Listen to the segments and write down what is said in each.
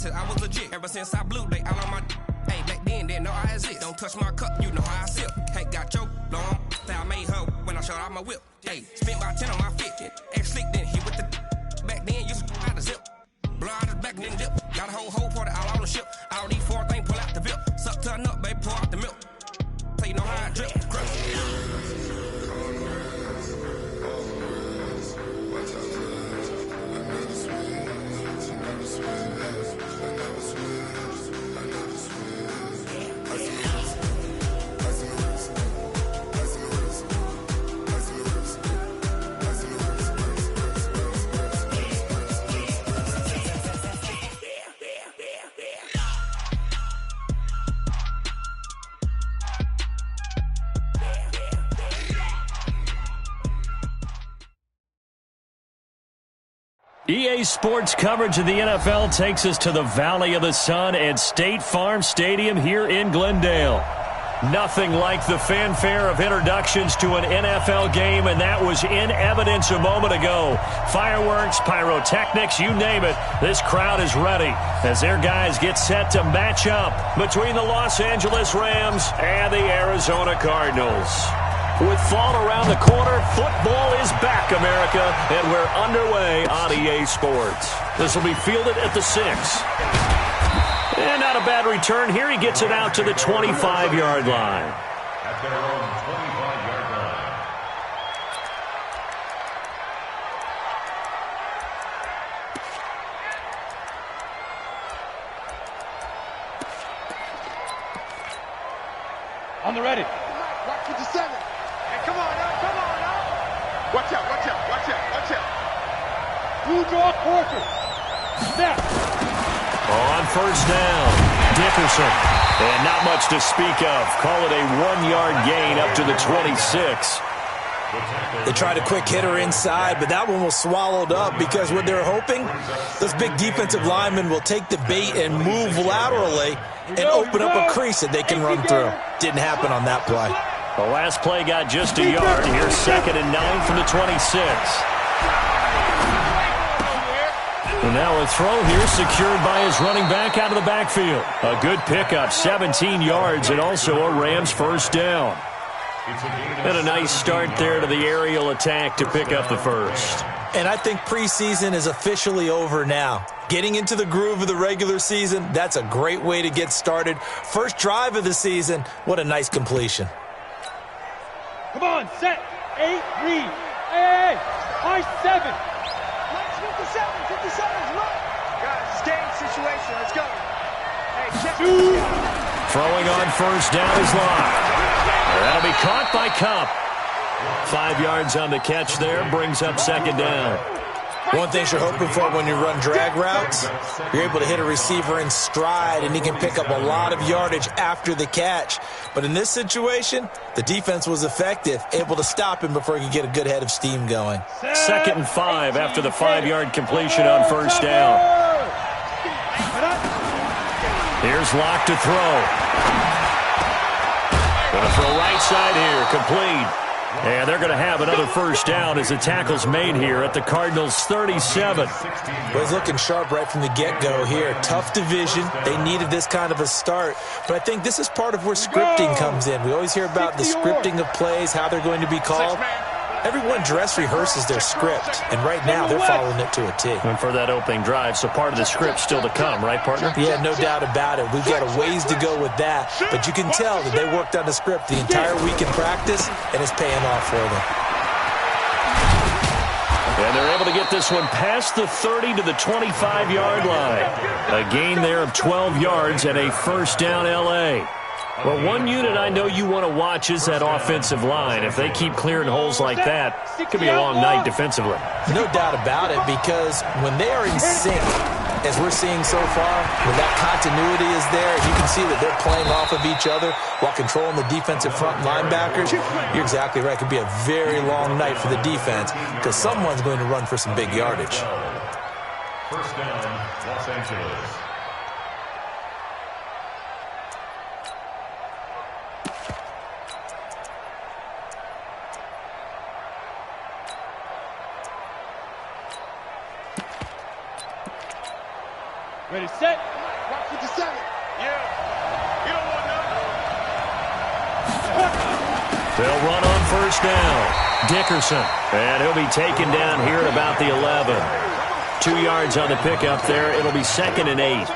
said I was legit. Ever since I blew, they all on my hey, back then, didn't know I exist. Don't touch my cup, you know how I sip. Hey, got your long, say I made her when I showed out my whip. Hey, spent about 10 on my fit. Ex-slick, then hit with the back then, used to out the zip. Blow out his back, then dip. Got a whole party all on the ship. All these 4 things, pull out the VIP. Suck to a nut, baby, pour out the milk. So you know how I drip. EA Sports coverage of the NFL takes us to the Valley of the Sun at State Farm Stadium here in Glendale. Nothing like the fanfare of introductions to an NFL game, and that was in evidence a moment ago. Fireworks, pyrotechnics, you name it. This crowd is ready as their guys get set to match up between the Los Angeles Rams and the Arizona Cardinals. With fall around the corner, football is back, America, and we're underway on EA Sports. This will be fielded at the 6. And not a bad return here. He gets it out to the 25-yard line. At their own 25-yard line. On the ready. Right 57. Come on now. Watch out. Blue draw quarter. Snap. On first down, Dickerson. And not much to speak of. Call it a 1-yard gain up to the 26. They tried a quick hitter inside, but that one was swallowed up because what they're hoping, those big defensive linemen will take the bait and move laterally and open up a crease that they can run through. Didn't happen on that play. The last play got just a yard. Here's 2nd and 9 from the 26. And now a throw here secured by his running back out of the backfield. A good pickup, 17 yards, and also a Rams first down. And a nice start there to the aerial attack to pick up the first. And I think preseason is officially over now. Getting into the groove of the regular season, that's a great way to get started. First drive of the season, what a nice completion. Come on, set. 8, read. Hey, high 7. 57, run. Guys, it's game situation. Let's go. Hey, check. Throwing on first down is Locke. That'll be caught by Cup. 5 yards on the catch there, brings up 2nd down. One thing you're hoping for when you run drag routes, you're able to hit a receiver in stride, and he can pick up a lot of yardage after the catch. But in this situation, the defense was effective, able to stop him before he could get a good head of steam going. 2nd and 5 after the 5-yard completion on first down. Here's Locke to throw. Going to throw right side here, complete. And they're going to have another first down as the tackle's made here at the Cardinals' 37. Well, he's looking sharp right from the get-go here. Tough division. They needed this kind of a start. But I think this is part of where scripting comes in. We always hear about the scripting of plays, how they're going to be called. Everyone dress rehearses their script, and right now they're following it to a T. And for that opening drive, so part of the script still to come, right, partner? Yeah, no doubt about it. We've got a ways to go with that, but you can tell that they worked on the script the entire week in practice, and it's paying off for them. And they're able to get this one past the 30 to the 25-yard line. A gain there of 12 yards and a first down L.A. Well, one unit I know you want to watch is that offensive line. If they keep clearing holes like that, it could be a long night defensively. No doubt about it, because when they are in sync, as we're seeing so far, when that continuity is there, you can see that they're playing off of each other while controlling the defensive front linebackers. You're exactly right. It could be a very long night for the defense because someone's going to run for some big yardage. First down, Los Angeles. Ready, set. Watch with the 7. Yeah. You don't want nothing. They'll run on first down. Dickerson. And he'll be taken down here at about the 11. 2 yards on the pickup there. It'll be 2nd and 8.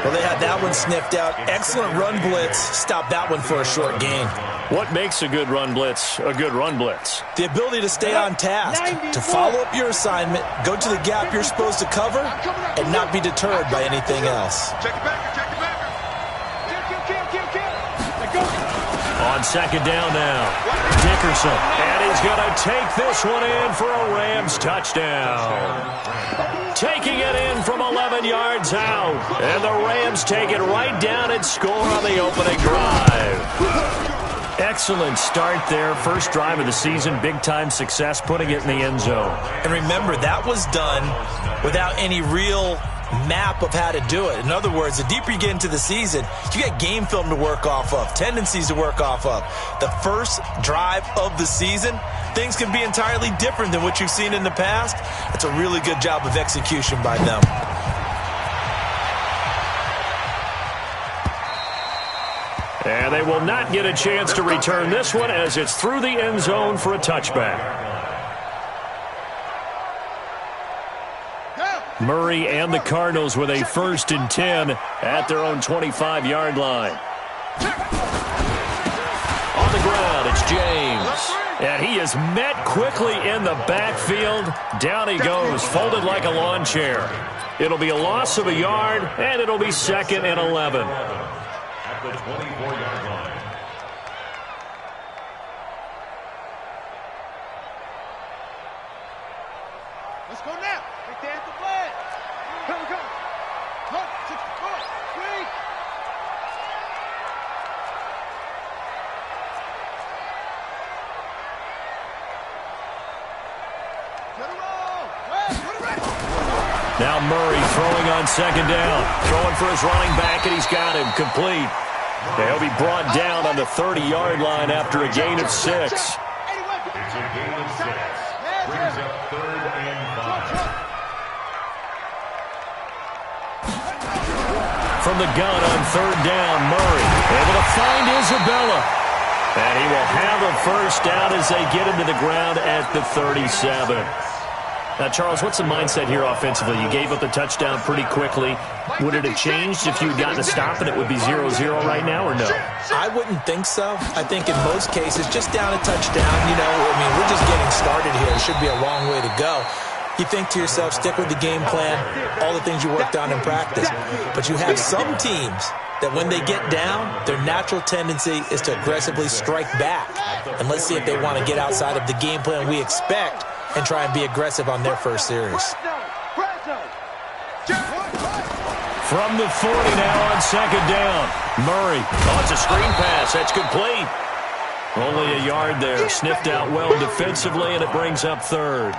Well, they had that one sniffed out. Excellent run blitz. Stop that one for a short gain. What makes a good run blitz a good run blitz? The ability to stay on task, to follow up your assignment, go to the gap you're supposed to cover, and not be deterred by anything else. Check it back. Kill. On 2nd down now, Dickerson. And he's going to take this one in for a Rams touchdown. Taking it in from 11 yards out. And the Rams take it right down and score on the opening drive. Excellent start there. First drive of the season. Big-time success putting it in the end zone. And remember, that was done without any real map of how to do it. In other words, the deeper you get into the season, you got game film to work off of, tendencies to work off of. The first drive of the season, things can be entirely different than what you've seen in the past. It's a really good job of execution by them. And they will not get a chance to return this one as it's through the end zone for a touchback. Murray and the Cardinals with a 1st and 10 at their own 25-yard line. On the ground, it's James. And he is met quickly in the backfield. Down he goes, folded like a lawn chair. It'll be a loss of a yard, and it'll be 2nd and 11. At the 24-yard line. Let's go now. Take the anthem flag. Come. 64, 3. Now Murray throwing on 2nd down. Throwing for his running back, and he's got him complete. He'll be brought down on the 30-yard line after a gain of 6. It's a gain of 6. Brings up 3rd and 5. From the gun on 3rd down, Murray able to find Isabella. And he will have a first down as they get him to the ground at the 37. Now, Charles, what's the mindset here offensively? You gave up the touchdown pretty quickly. Would it have changed if you had gotten a stop and it would be 0-0 right now, or no? I wouldn't think so. I think in most cases, just down a touchdown, we're just getting started here. It should be a long way to go. You think to yourself, stick with the game plan, all the things you worked on in practice. But you have some teams that when they get down, their natural tendency is to aggressively strike back. And let's see if they want to get outside of the game plan we expect and try and be aggressive on their first series. From the 40 now on 2nd down. Murray, it's a screen pass. That's complete. Only a yard there. Sniffed out well defensively, and it brings up 3rd.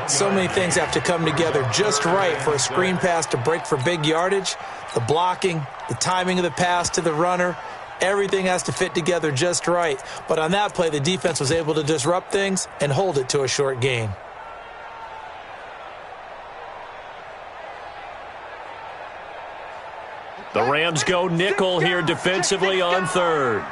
So many things have to come together just right for a screen pass to break for big yardage. The blocking, the timing of the pass to the runner, everything has to fit together just right. But on that play, the defense was able to disrupt things and hold it to a short gain. The Rams go nickel here defensively on 3rd.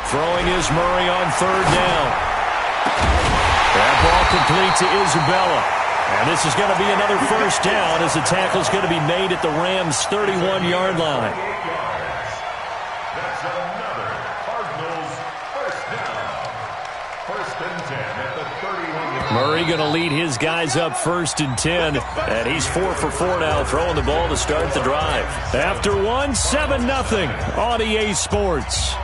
Throwing is Murray on 3rd down. That ball complete to Isabella. And this is going to be another first down as the tackle's going to be made at the Rams' 31-yard line. That's another Cardinals first down. 1st and 10 at the 31-yard line. Murray going to lead his guys up 1st and 10. And he's 4 for 4 now, throwing the ball to start the drive. After 7-0 on EA Sports.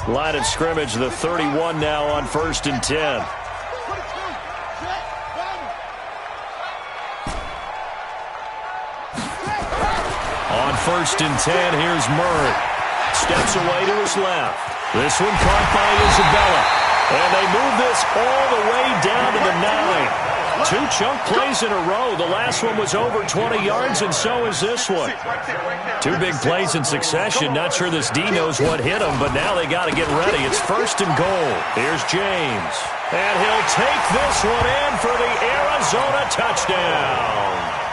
Line of scrimmage, the 31 now on 1st and 10. On 1st and 10, here's Murray. Steps away to his left. This one caught by Isabella. And they move this all the way down to the 9. 2 chunk plays in a row. The last one was over 20 yards, and so is this one. 2 big plays in succession. Not sure this D knows what hit him, but now they got to get ready. It's 1st and goal. Here's James. And he'll take this one in for the Arizona touchdown.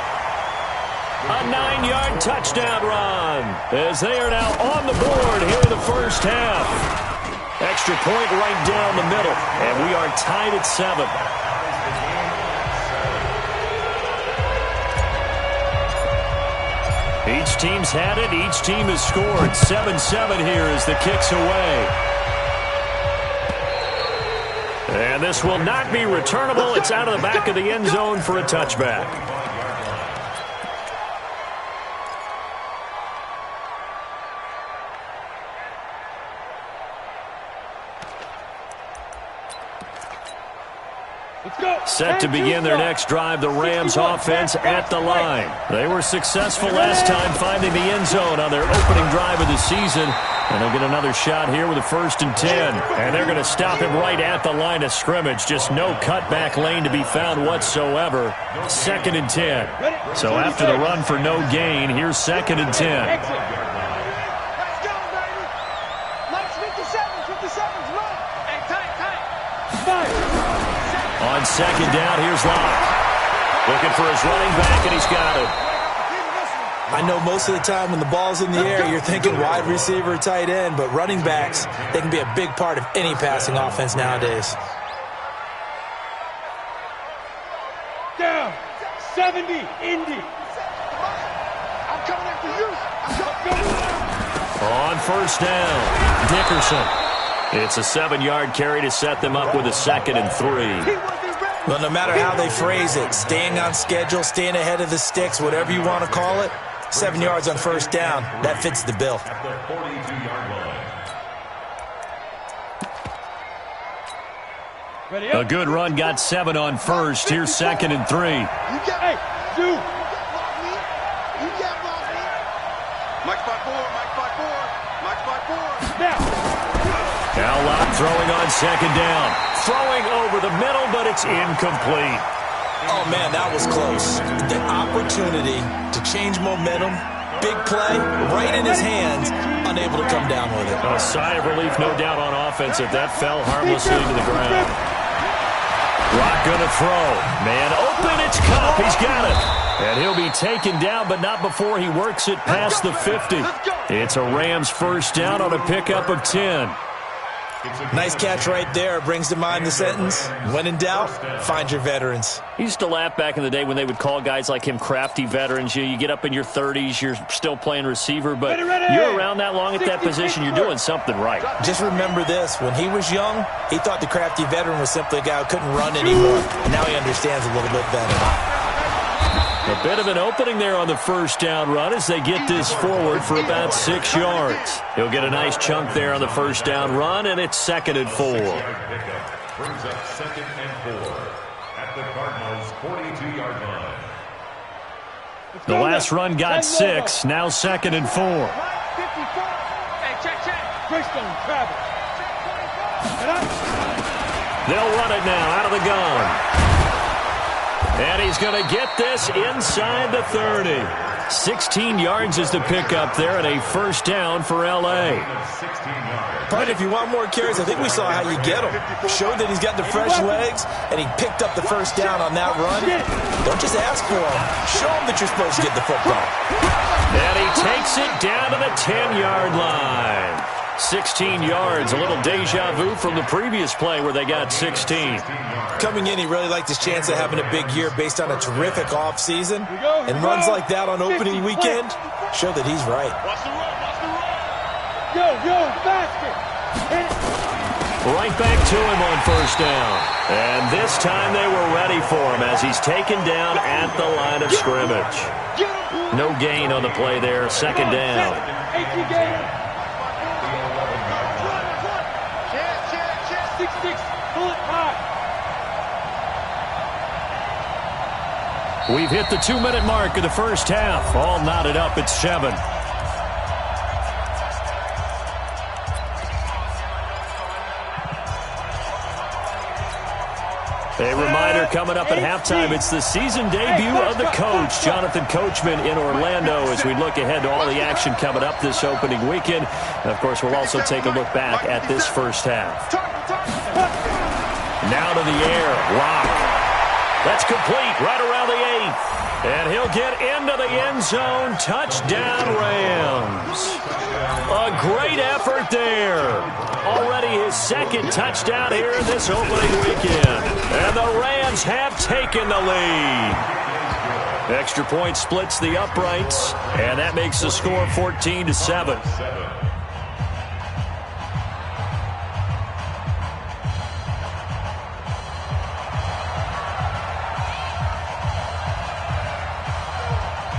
A 9-yard touchdown run as they are now on the board here in the first half. Extra point right down the middle, and we are tied at 7. Each team's had it. Each team has scored. 7-7 here as the kick's away. And this will not be returnable. It's out of the back of the end zone for a touchback. Set to begin their next drive, the Rams offense at the line. They were successful last time finding the end zone on their opening drive of the season. And they'll get another shot here with a 1st and 10. And they're going to stop him right at the line of scrimmage. Just no cutback lane to be found whatsoever. 2nd and 10. So after the run for no gain, here's 2nd and 10. Let's go, baby. Let's 57, run. Hey, tight. On 2nd down, here's Locke. Looking for his running back, and he's got it. I know most of the time when the ball's in the air, you're thinking wide receiver, tight end, but running backs, they can be a big part of any passing offense nowadays. Down. 70, Indy. I'm coming after you. On 1st down, Dickerson. It's a 7-yard carry to set them up with a 2nd and 3. Well, no matter how they phrase it, staying on schedule, staying ahead of the sticks, whatever you want to call it, 7 yards on 1st down, that fits the bill. A good run got 7 on 1st. Here's 2nd and 3. Hey, dude. You can't block me. Mike spot 4. Now. Now Locke throwing on 2nd down. Throwing over the middle, but it's incomplete. Oh, man, that was close. The opportunity to change momentum, big play, right in his hands, unable to come down with it. A sigh of relief, no doubt, on offense if that fell harmlessly to the ground. Rock gonna throw. Man open, it's Cup. He's got it. And he'll be taken down, but not before he works it past the 50. It's a Rams 1st down on a pickup of 10. Nice catch right there. Brings to mind the sentence, when in doubt, find your veterans. He used to laugh back in the day when they would call guys like him crafty veterans. You get up in your 30s, you're still playing receiver, but you're around that long at that position, you're doing something right. Just remember this. When he was young, he thought the crafty veteran was simply a guy who couldn't run anymore. Now he understands a little bit better. A bit of an opening there on the 1st down run as they get this forward for about 6 yards. He'll get a nice chunk there on the 1st down run, and it's 2nd and 4. Brings up 2nd and 4 at the Cardinals' 42-yard line. The last run got 6, now 2nd and 4. Hey, check. Greystone, travel. They'll run it now out of the gun. And he's going to get this inside the 30. 16 yards is the pickup there, and a 1st down for L.A. But if you want more carries, I think we saw how you get him. Showed that he's got the fresh legs, and he picked up the 1st down on that run. Don't just ask for him. Show him that you're supposed to get the football. And he takes it down to the 10-yard line. 16 yards, a little deja vu from the previous play where they got 16. Coming in, he really liked his chance of having a big year based on a terrific offseason. And runs like that on opening weekend show that he's right. Yo, basket. Right back to him on 1st down. And this time they were ready for him as he's taken down at the line of scrimmage. No gain on the play there, 2nd down. We've hit the 2-minute mark of the 1st half. All knotted up at 7. A reminder coming up at halftime, it's the season debut of the coach, Jonathan Coachman, in Orlando, as we look ahead to all the action coming up this opening weekend. And, of course, we'll also take a look back at this first half. Now to the air. Lock. That's complete right around the 8th. And he'll get into the end zone. Touchdown, Rams. A great effort there. Already his second touchdown here in this opening weekend. And the Rams have taken the lead. Extra point splits the uprights, and that makes the score 14-7.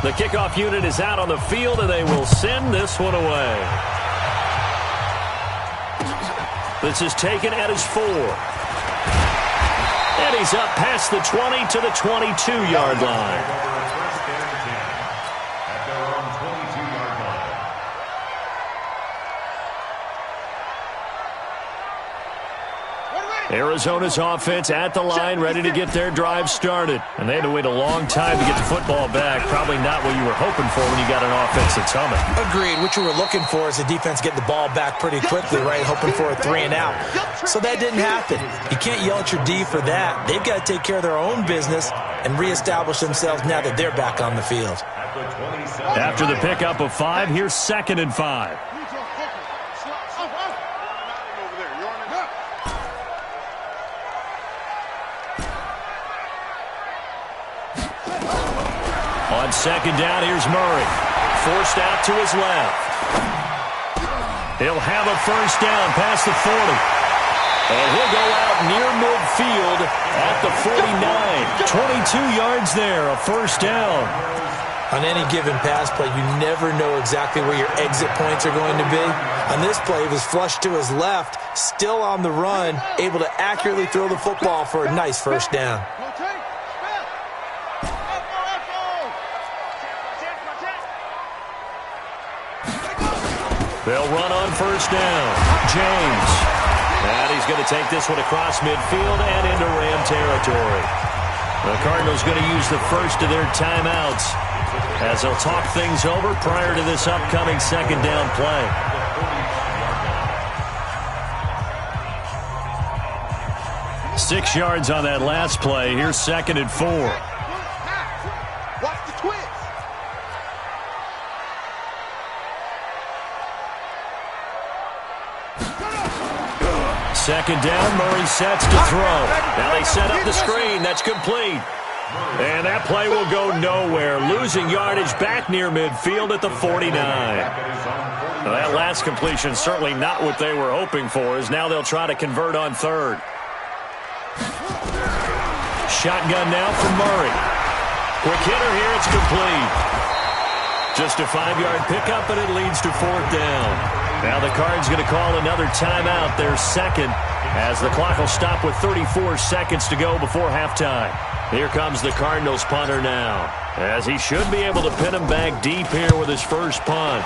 The kickoff unit is out on the field, and they will send this one away. This is taken at his 4. And he's up past the 20 to the 22-yard line. At their own 22-yard line. Arizona's offense at the line, ready to get their drive started. And they had to wait a long time to get the football back. Probably not what you were hoping for when you got an offense that's humming. Agreed. What you were looking for is the defense getting the ball back pretty quickly, right? Hoping for a 3-and-out. So that didn't happen. You can't yell at your D for that. They've got to take care of their own business and reestablish themselves now that they're back on the field. After the pickup of 5, here's 2nd and 5. On 2nd down, here's Murray. Forced out to his left. He'll have a first down past the 40. And he'll go out near midfield at the 49. 22 yards there, a first down. On any given pass play, you never know exactly where your exit points are going to be. On this play, he was flushed to his left, still on the run, able to accurately throw the football for a nice first down. They'll run on first down. James. And he's going to take this one across midfield and into Ram territory. The Cardinals going to use the first of their timeouts as they'll talk things over prior to this upcoming 2nd down play. Six yards on that last play. Here's 2nd and 4. Watch the twist. 2nd down, Murray sets to throw. Now they set up the screen. That's complete. And that play will go nowhere. Losing yardage back near midfield at the 49. Now that last completion certainly not what they were hoping for, as now they'll try to convert on 3rd. Shotgun now from Murray. Quick hitter here, it's complete. Just a 5-yard pickup, and it leads to 4th down. Now the Cards going to call another timeout, their 2nd, as the clock will stop with 34 seconds to go before halftime. Here comes the Cardinals punter now, as he should be able to pin him back deep here with his first punt.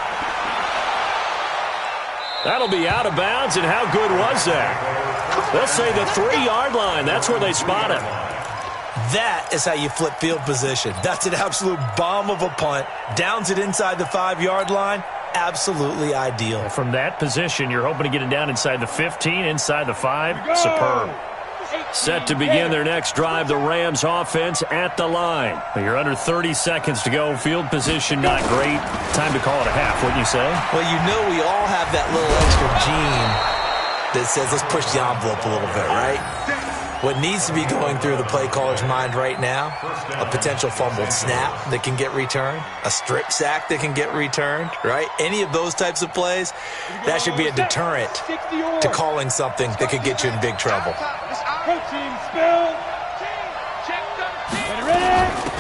That'll be out of bounds, and how good was that? They'll say the 3-yard line. That's where they spot him. That is how you flip field position. That's an absolute bomb of a punt. Downs it inside the 5-yard line. Absolutely ideal. From that position, you're hoping to get it down inside the 15, inside the 5. Superb. Set to begin their next drive, the Rams offense at the line. You're under 30 seconds to go. Field position not great. Time to call it a half, wouldn't you say? Well, you know we all have that little extra gene that says let's push the envelope a little bit, right? What needs to be going through the play caller's mind right now, a potential fumbled snap that can get returned, a strip sack that can get returned, right? Any of those types of plays, that should be a deterrent to calling something that could get you in big trouble.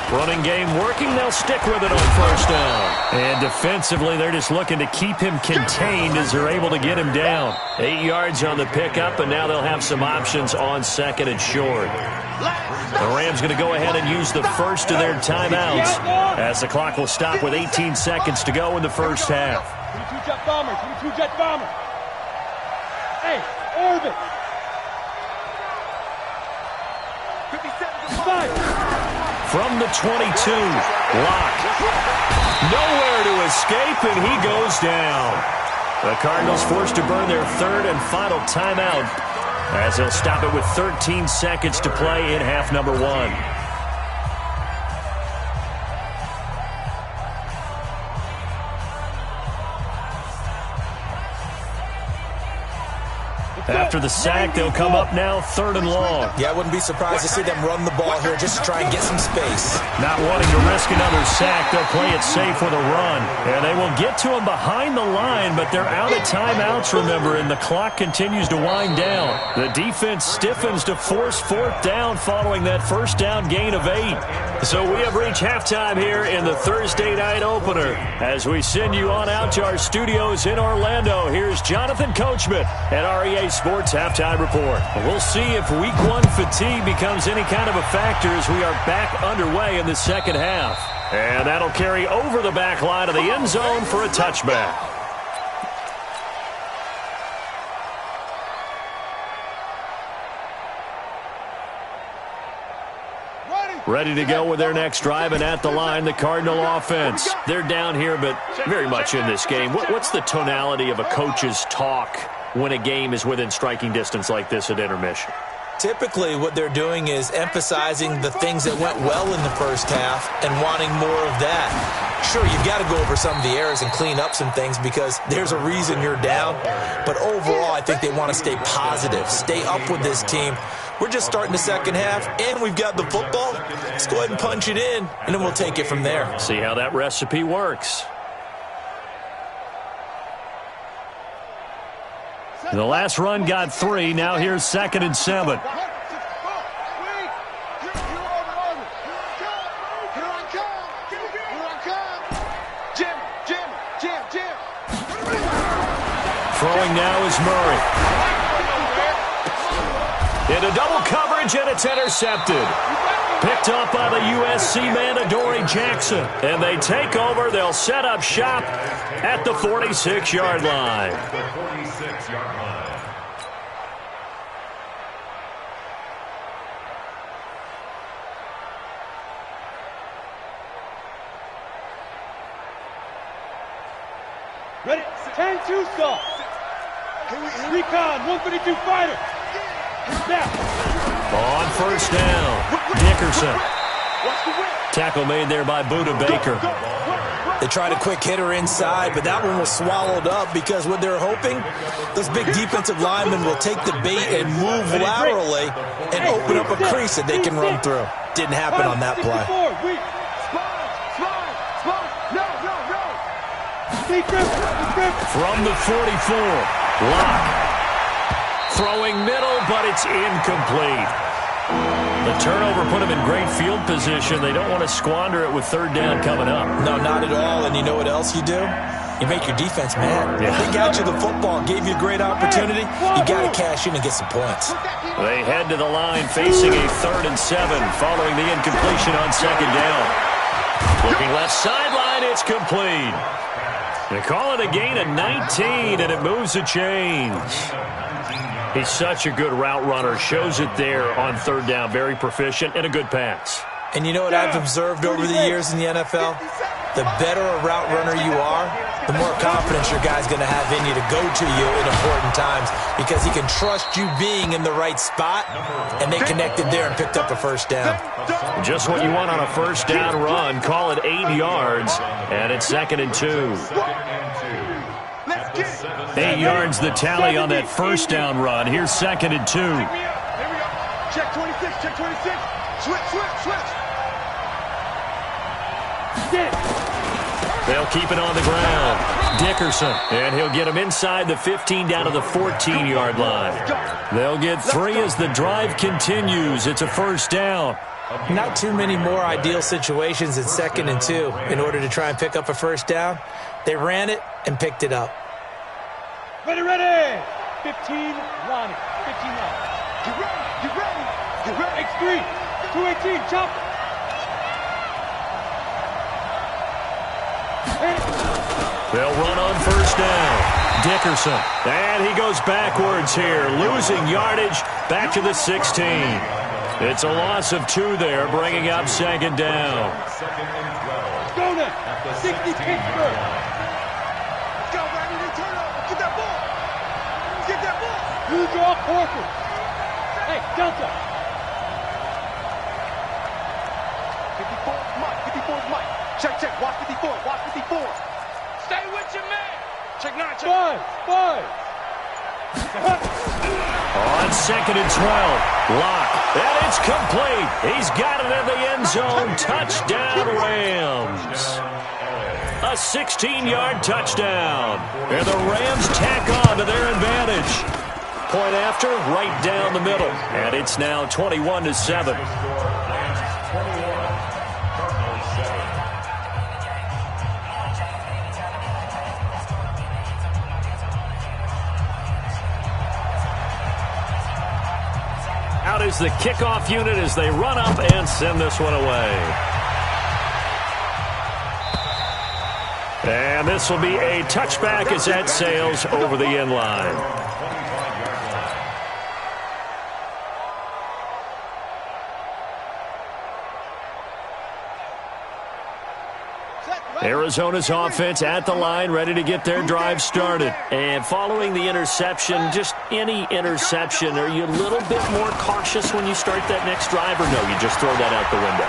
Running game working, they'll stick with it on first down. And defensively, they're just looking to keep him contained as they're able to get him down. 8 yards on the pickup, and now they'll have some options on 2nd and short. The Rams going to go ahead and use the first of their timeouts as the clock will stop with 18 seconds to go in the first half. 22 jet bombers, 22 jet bombers. Hey, orbit. From the 22, Locke. Nowhere to escape, and he goes down. The Cardinals forced to burn their third and final timeout as they'll stop it with 13 seconds to play in half number 1. After the sack, they'll come up now 3rd and long. Yeah, I wouldn't be surprised to see them run the ball here just to try and get some space. Not wanting to risk another sack, they'll play it safe with a run. And they will get to him behind the line, but they're out of timeouts, remember, and the clock continues to wind down. The defense stiffens to force 4th down following that first down gain of 8. So we have reached halftime here in the Thursday night opener. As we send you on out to our studios in Orlando, here's Jonathan Coachman at REA Sports Halftime Report. We'll see if Week 1 fatigue becomes any kind of a factor as we are back underway in the second half. And that'll carry over the back line of the end zone for a touchback. Ready to go with their next drive, and at the line, the Cardinal offense. They're down here, but very much in this game. What's the tonality of a coach's talk when a game is within striking distance like this at intermission? Typically, what they're doing is emphasizing the things that went well in the first half and wanting more of that. Sure, you've got to go over some of the errors and clean up some things because there's a reason you're down. But overall, I think they want to stay positive, stay up with this team. We're just starting the second half, and we've got the football. Let's go ahead and punch it in, and then we'll take it from there. See how that recipe works. The last run got 3. Now here's 2nd and 7. Throwing now is Murray. Into double coverage, and it's intercepted. Picked up by the USC man, Adoree Jackson. And they take over. They'll set up shop at the 46-yard line. Ready? 10-2 stop. Recon, 152 fighter. Snap. On first down, Dickerson. Tackle made there by Buda Baker. They tried a quick hitter inside, but that one was swallowed up because what they're hoping, those big defensive linemen will take the bait and move laterally and open up a crease that they can run through. Didn't happen on that play. From the 44, Locke. Throwing middle, but it's incomplete. The turnover put them in great field position. They don't want to squander it with 3rd down coming up. No, not at all. And you know what else you do? You make your defense mad. Yeah. They got you the football, gave you a great opportunity. You got to cash in and get some points. They head to the line facing a 3rd and 7 following the incompletion on 2nd down. Looking left sideline, it's complete. They call it a gain of 19, and it moves the chains. He's such a good route runner. Shows it there on 3rd down. Very proficient and a good pass. And you know what I've observed over the years in the NFL? The better a route runner you are, the more confidence your guy's going to have in you to go to you in important times because he can trust you being in the right spot, and they connected there and picked up a first down. Just what you want on a first down run. Call it 8 yards, and it's 2nd and 2. 8 yards the tally on that first down run. Here's 2nd and 2. Here we go. Check 26, check 26. Switch. They'll keep it on the ground. Dickerson, and he'll get him inside the 15 down to the 14-yard line. They'll get 3 as the drive continues. It's a first down. Not too many more ideal situations in 2nd and 2 in order to try and pick up a first down. They ran it and picked it up. Ready. 15, Lonnie. 15 line. Get ready. X3. 218, chop. They'll run on first down. Dickerson. And he goes backwards here, losing yardage back to the 16. It's a loss of 2 there, bringing up second down. Go now. 60 Pittsburgh. Go, Randy. They turn over. Get that ball. Get that ball. You draw quarters. Hey, Delta. 54 is Mike. 54 is Mike. Check. Watch 54. Watch 54. Stay with your man. Check 9. Check. 5. On second and 12, Lock, and it's complete. He's got it in the end zone. Touchdown, Rams. A 16-yard touchdown. And the Rams tack on to their advantage. Point after, right down the middle. And it's now 21-7. Out is the kickoff unit as they run up and send this one away. And this will be a touchback as that sails over the end line. Arizona's offense at the line, ready to get their drive started. And following the interception, just any interception, are you a little bit more cautious when you start that next drive, or no, you just throw that out the window?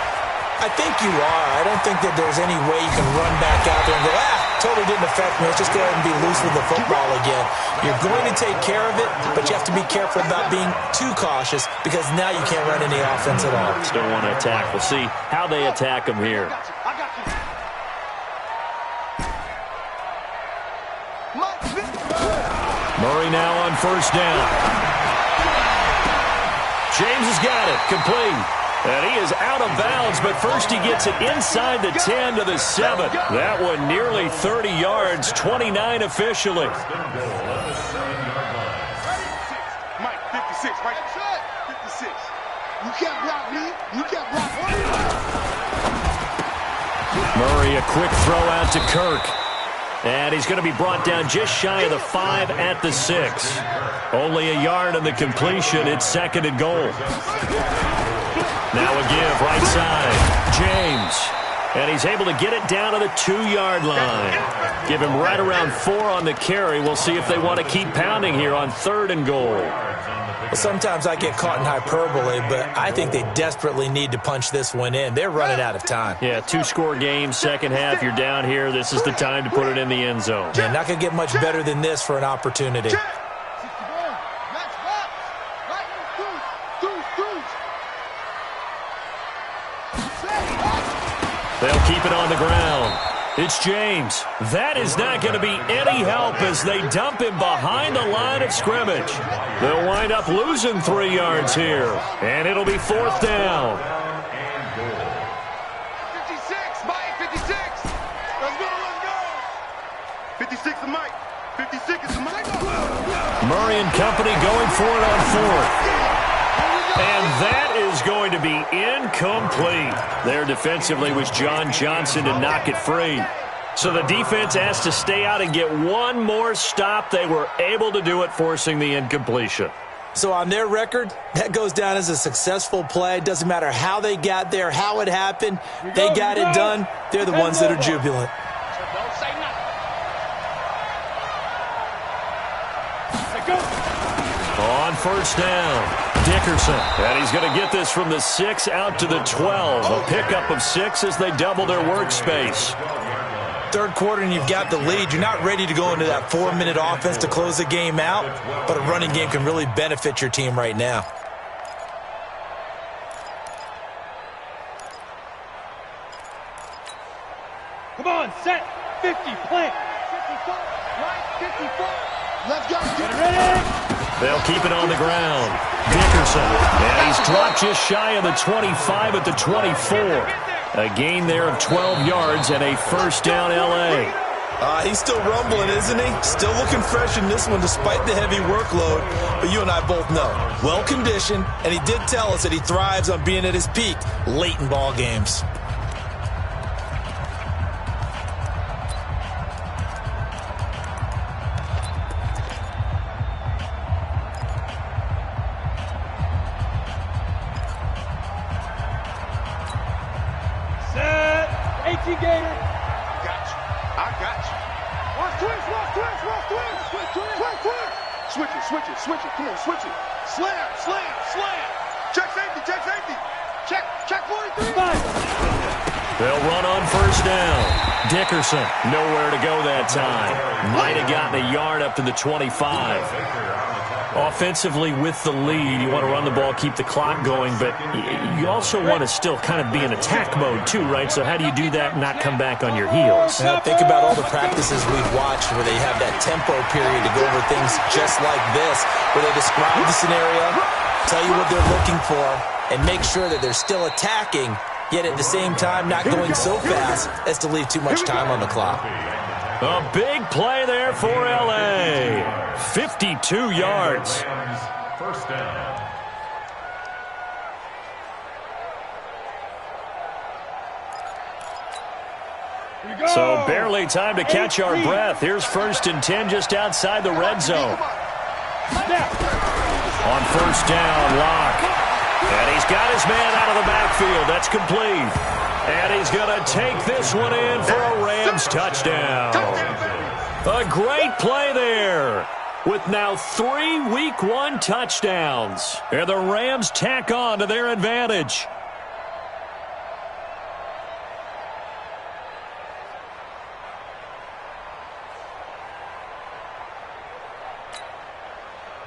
I think you are. I don't think that there's any way you can run back out there and go, totally didn't affect me. Let's just go ahead and be loose with the football again. You're going to take care of it, but you have to be careful about being too cautious because now you can't run any offense at all. Still want to attack. We'll see how they attack them here. Murray now on first down. James has got it. Complete. And he is out of bounds, but first he gets it inside the 10 to the 7. That one nearly 30 yards, 29 officially. Mike, 56. Mike, 56. You can't block me. You can't block me. Murray, a quick throw out to Kirk. And he's going to be brought down just shy of the 5 at the 6. Only a yard on the completion. It's second and goal. Now a give, right side. James. And he's able to get it down to the 2-yard line. Give him right around 4 on the carry. We'll see if they want to keep pounding here on third and goal. Well, sometimes I get caught in hyperbole, but I think they desperately need to punch this one in. They're running out of time. Yeah, 2-score game, second half. You're down here. This is the time to put it in the end zone. Yeah, not going to get much better than this for an opportunity. They'll keep it on the ground. It's James. That is not going to be any help as they dump him behind the line of scrimmage. They'll wind up losing 3 yards here, and it'll be fourth down. 56, Mike, 56. Let's go. 56 is Mike. 56 is Mike. Murray and company going for it on fourth. And that is going to be incomplete. There defensively was John Johnson to knock it free. So the defense asked to stay out and get one more stop. They were able to do it, forcing the incompletion. So on their record, that goes down as a successful play. Doesn't matter how they got there, how it happened. They got it done. They're the ones that are jubilant. On first down, Dickerson. And he's going to get this from the 6 out to the 12. A pickup of 6 as they double their workspace. Third quarter and you've got the lead. You're not ready to go into that 4-minute offense to close the game out, but a running game can really benefit your team right now. Come on, set. 50, plant. 54, right, 54. Let's go. Get ready. They'll keep it on the ground. Dickerson. And he's dropped just shy of the 25 at the 24. A gain there of 12 yards and a first down L.A. He's still rumbling, isn't he? Still looking fresh in this one despite the heavy workload. But you and I both know, well-conditioned, and he did tell us that he thrives on being at his peak late in ball games. get you, Gator. I got you. Watch twist. Switch it. Come on, switch it. Slam. Check safety. Check 43. They'll run on first down. Dickerson, nowhere to go that time. Might have gotten a yard up to the 25. Offensively with the lead, you want to run the ball, keep the clock going, but you also want to still kind of be in attack mode too, right? So how do you do that and not come back on your heels? Now, think about all the practices we've watched where they have that tempo period to go over things just like this, where they describe the scenario, tell you what they're looking for, and make sure that they're still attacking, yet at the same time not going so fast as to leave too much time on the clock. A big play there for L.A. 52 yards. First down. So barely time to catch our breath. Here's 1st and 10 just outside the red zone. On first down, Locke. And he's got his man out of the backfield. That's complete. And he's going to take this one in for a Rams touchdown. A great play there with now 3 Week 1 touchdowns. And the Rams tack on to their advantage.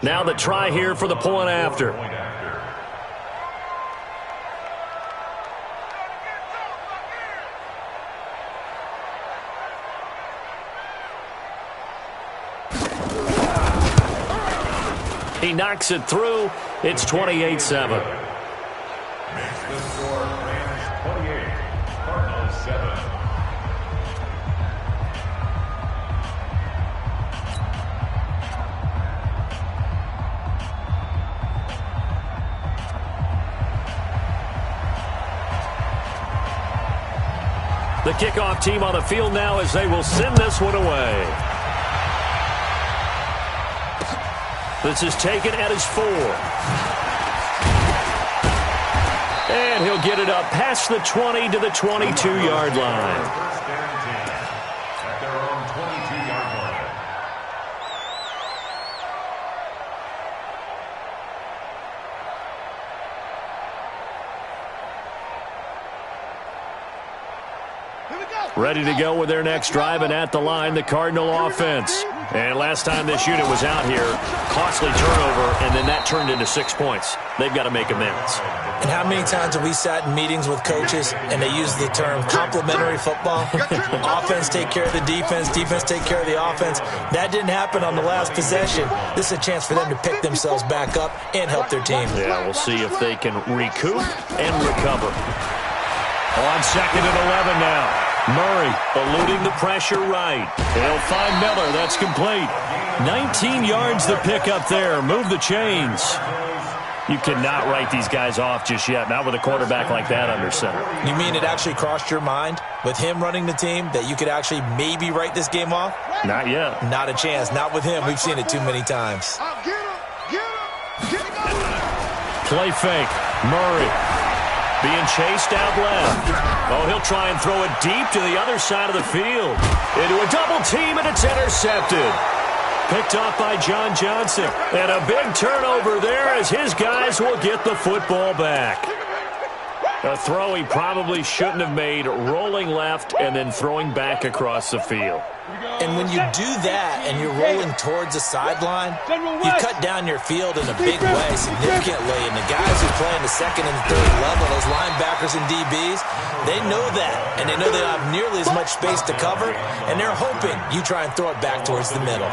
Now the try here for the point after. He knocks it through. It's 28-7. Makes the score Rams 28, Cardinals 7. The kickoff team on the field now as they will send this one away. This is taken at his 4. And he'll get it up past the 20 to the 22-yard line. First and 10 at their own 22-yard line. Ready to go with their next drive, and at the line, the Cardinal offense. And last time this unit was out here, costly turnover, and then that turned into 6 points. They've got to make amends. And how many times have we sat in meetings with coaches and they use the term complementary football? Offense take care of the defense, defense take care of the offense. That didn't happen on the last possession. This is a chance for them to pick themselves back up and help their team. Yeah, we'll see if they can recoup and recover. On 2nd and 11 now. Murray eluding the pressure right. He'll find Miller. That's complete. 19 yards to pick up there. Move the chains. You cannot write these guys off just yet. Not with a quarterback like that under center. You mean it actually crossed your mind with him running the team that you could actually maybe write this game off? Not yet. Not a chance. Not with him. We've seen it too many times. Play fake. Murray being chased out left. Oh, he'll try and throw it deep to the other side of the field. Into a double team, and it's intercepted. Picked off by John Johnson. And a big turnover there as his guys will get the football back. A throw he probably shouldn't have made, rolling left and then throwing back across the field. And when you do that and you're rolling towards the sideline, you cut down your field in a big way, significantly. And the guys who play in the 2nd and 3rd level, those linebackers and DBs, they know that. And they know they don't have nearly as much space to cover, and they're hoping you try and throw it back towards the middle.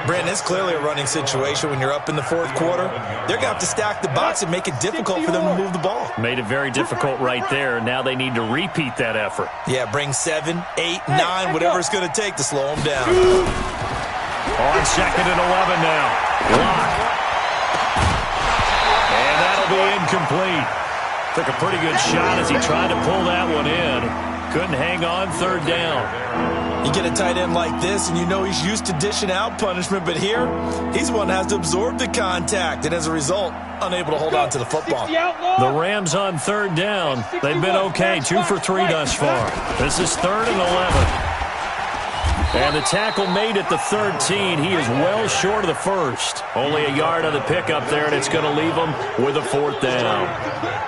Brandon, it's clearly a running situation when you're up in the 4th quarter. They're going to have to stack the box and make it difficult for them to move the ball. Made it very difficult right there. Now they need to repeat that effort. Yeah, bring 7, 8, 9, whatever it's going to take to slow them down. On 2nd and 11 now. Lock. And that'll be incomplete. Took a pretty good shot as he tried to pull that one in. Couldn't hang on third down. You get a tight end like this, and you know he's used to dishing out punishment, but here, he's the one that has to absorb the contact, and as a result, unable to hold on to the football. The Rams on third down. They've been okay, 2 for 3 thus far. This is 3rd and 11. And the tackle made at the 13. He is well short of the first. Only a yard on the pickup there, and it's going to leave him with a 4th down.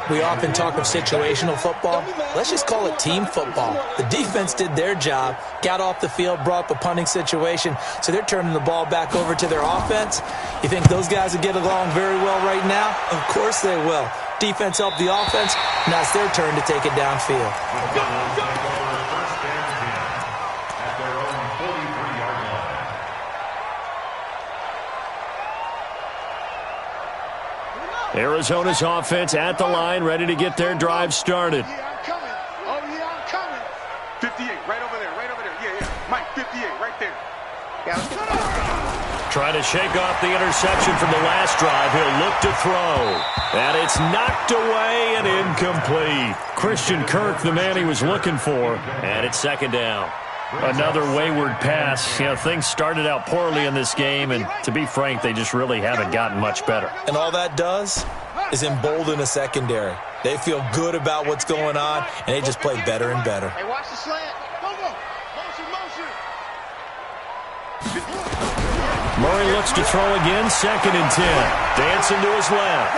We often talk of situational football. Let's just call it team football. The defense did their job, got off the field, brought up a punting situation, so they're turning the ball back over to their offense. You think those guys will get along very well right now? Of course they will. Defense helped the offense. Now it's their turn to take it downfield. Arizona's offense at the line, ready to get their drive started. Yeah, I'm coming. Oh, yeah, I'm coming. 58, right over there, right over there. Yeah, yeah. Mike, 58, right there. Yeah, let's go. Trying to shake off the interception from the last drive. He'll look to throw. And it's knocked away and incomplete. Christian Kirk, the man he was looking for. And it's 2nd down. Another wayward pass. You know, things started out poorly in this game, and to be frank, they just really haven't gotten much better. And all that does is embolden a secondary. They feel good about what's going on, and they just play better and better. Hey, watch the slant. Go, go. Motion. Murray looks to throw again, 2nd and 10. Dancing to his left.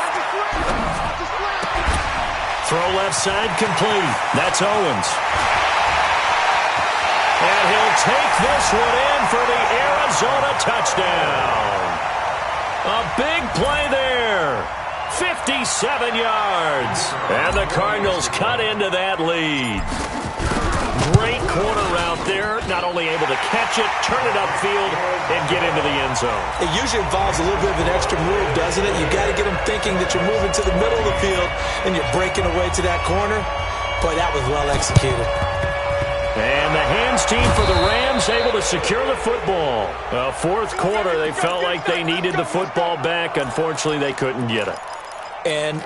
Throw left side complete. That's Owens. And he'll take this one in for the Arizona touchdown. A big play there. 57 yards. And the Cardinals cut into that lead. Great corner route there. Not only able to catch it, turn it upfield, and get into the end zone. It usually involves a little bit of an extra move, doesn't it? You got to get them thinking that you're moving to the middle of the field and you're breaking away to that corner. Boy, that was well executed. And the hands team for the Rams able to secure the football. Well, 4th quarter, they felt like they needed the football back. Unfortunately, they couldn't get it. And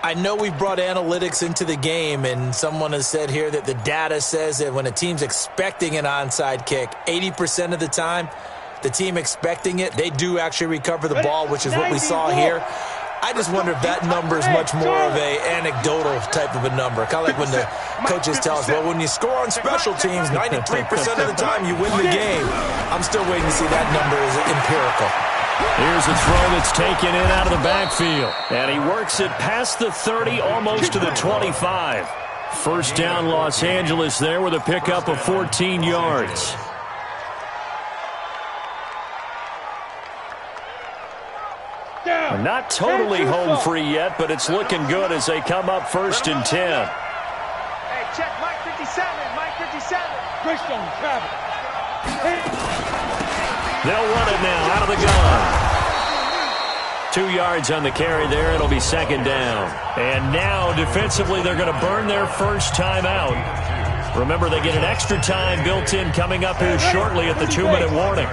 I know we brought analytics into the game, and someone has said here that the data says that when a team's expecting an onside kick, 80% of the time, the team expecting it, they do actually recover the ball, which is what we saw here. I just wonder if that number is much more of a anecdotal type of a number. Kind of like when the coaches tell us, well, when you score on special teams, 93% of the time you win the game. I'm still waiting to see that number is empirical. Here's a throw that's taken in out of the backfield. And he works it past the 30, almost to the 25. 1st down Los Angeles there with a pickup of 14 yards. Not totally home free yet, but it's looking good as they come up 1st and 10. Hey, check Mike 57, Mike 57. Christian, travel. They'll run it now out of the gun. 2 yards on the carry there. It'll be 2nd down. And now, defensively, they're going to burn their first time out. Remember, they get an extra time built in coming up here shortly at the 2-minute warning.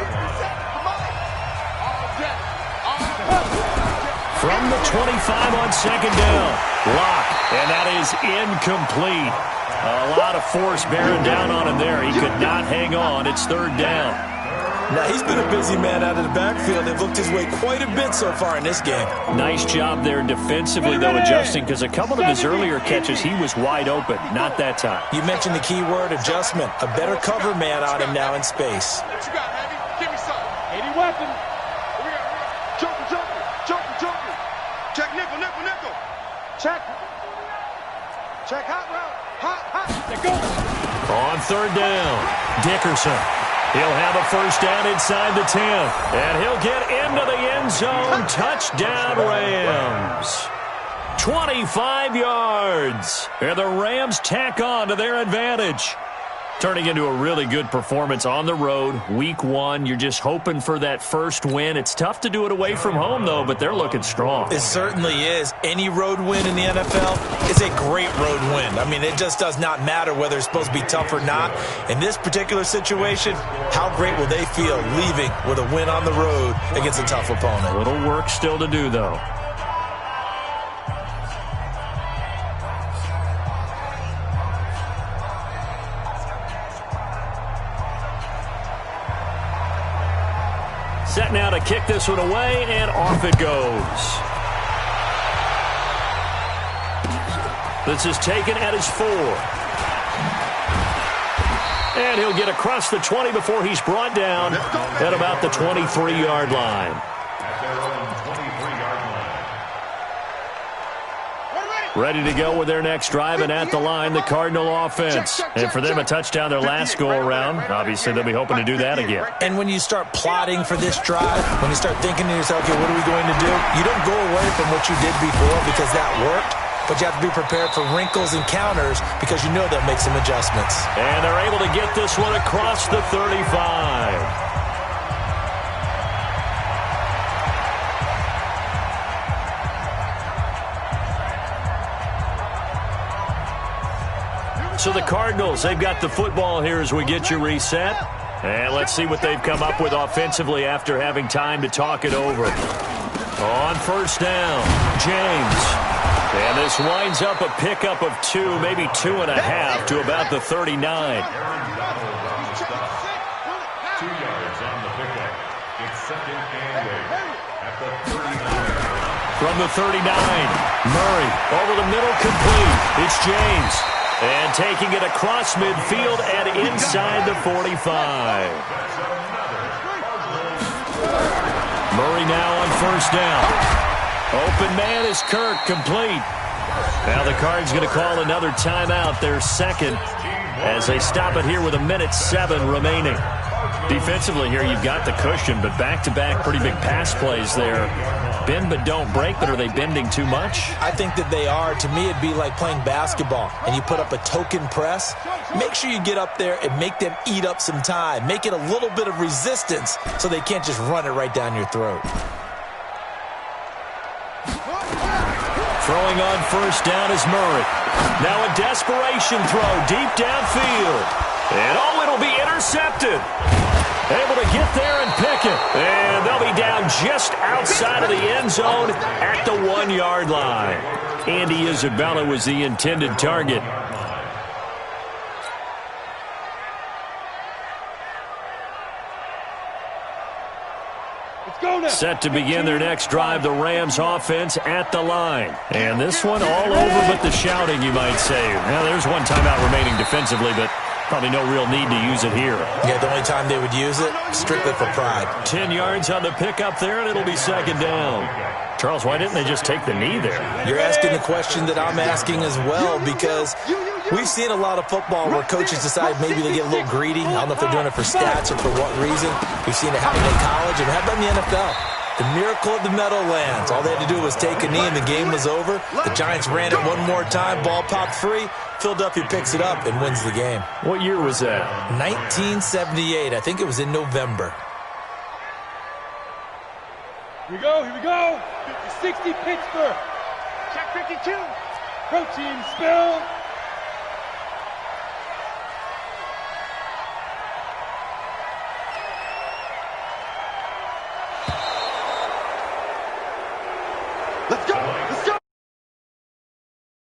From the 25 on 2nd down. Lock, and that is incomplete. A lot of force bearing down on him there. He could not hang on. It's 3rd down. Now, he's been a busy man out of the backfield. They've looked his way quite a bit so far in this game. Nice job there defensively, though, adjusting, because a couple of his earlier catches, he was wide open. Not that time. You mentioned the key word, adjustment. A better cover man on him now in space. What you got, Heavy? Give me something. 80 weapon. Joker. Check nickel. Check hot route. Hot. Let go. On 3rd down, Dickerson. He'll have a first down inside the 10. And he'll get into the end zone. Touchdown, Rams. 25 yards. And the Rams tack on to their advantage. Turning into a really good performance on the road. Week 1, you're just hoping for that first win. It's tough to do it away from home, though, but they're looking strong. It certainly is. Any road win in the NFL is a great road win. I mean, it just does not matter whether it's supposed to be tough or not. In this particular situation, how great will they feel leaving with a win on the road against a tough opponent? A little work still to do, though. Set now to kick this one away, and off it goes. This is taken at his 4. And he'll get across the 20 before he's brought down at about the 23-yard line. At their own 23-yard line. Ready to go with their next drive, and at the line, the Cardinal offense. And for them, a touchdown their last go-around. Obviously, they'll be hoping to do that again. And when you start plotting for this drive, when you start thinking to yourself, okay, what are we going to do? You don't go away from what you did before because that worked. But you have to be prepared for wrinkles and counters because you know they'll make some adjustments. And they're able to get this one across the 35. So the Cardinals, they've got the football here as we get you reset. And let's see what they've come up with offensively after having time to talk it over. On first down, James. And this winds up a pickup of 2, maybe 2.5 to about the 39. 2 yards on the pickup. It's second and 8 at the 39. From the 39, Murray over the middle, complete. It's James. And taking it across midfield and inside the 45. Murray now on first down. Open man is Kirk, complete. Now the Cards going to call another timeout, their second, as they stop it here with 1:07 remaining. Defensively here, you've got the cushion, but back-to-back pretty big pass plays there. Bend but don't break, but are they bending too much? I think that they are. To me, it'd be like playing basketball, and you put up a token press. Make sure you get up there and make them eat up some time. Make it a little bit of resistance so they can't just run it right down your throat. Throwing on first down is Murray. Now a desperation throw deep downfield. And it'll be intercepted. Able to get there and pick it. And they'll be down just outside of the end zone at the 1-yard line. Andy Isabella was the intended target. Set to begin their next drive, the Rams offense at the line. And this one all over but the shouting, you might say. Now, there's one timeout remaining defensively, but probably no real need to use it here. Yeah, the only time they would use it, strictly for pride. 10 yards on the pickup there, and it'll be second down. Charles, why didn't they just take the knee there? You're asking the question that I'm asking as well, because we've seen a lot of football where coaches decide maybe they get a little greedy. I don't know if they're doing it for stats or for what reason. We've seen it happen in college and happen in the NFL. The miracle of the Meadowlands. All they had to do was take a knee and the game was over. The Giants ran it one more time. Ball popped free. Philadelphia picks it up and wins the game. What year was that? 1978. I think it was in November. Here we go, here we go. 50-60 Pittsburgh. Check 52. Protein spill.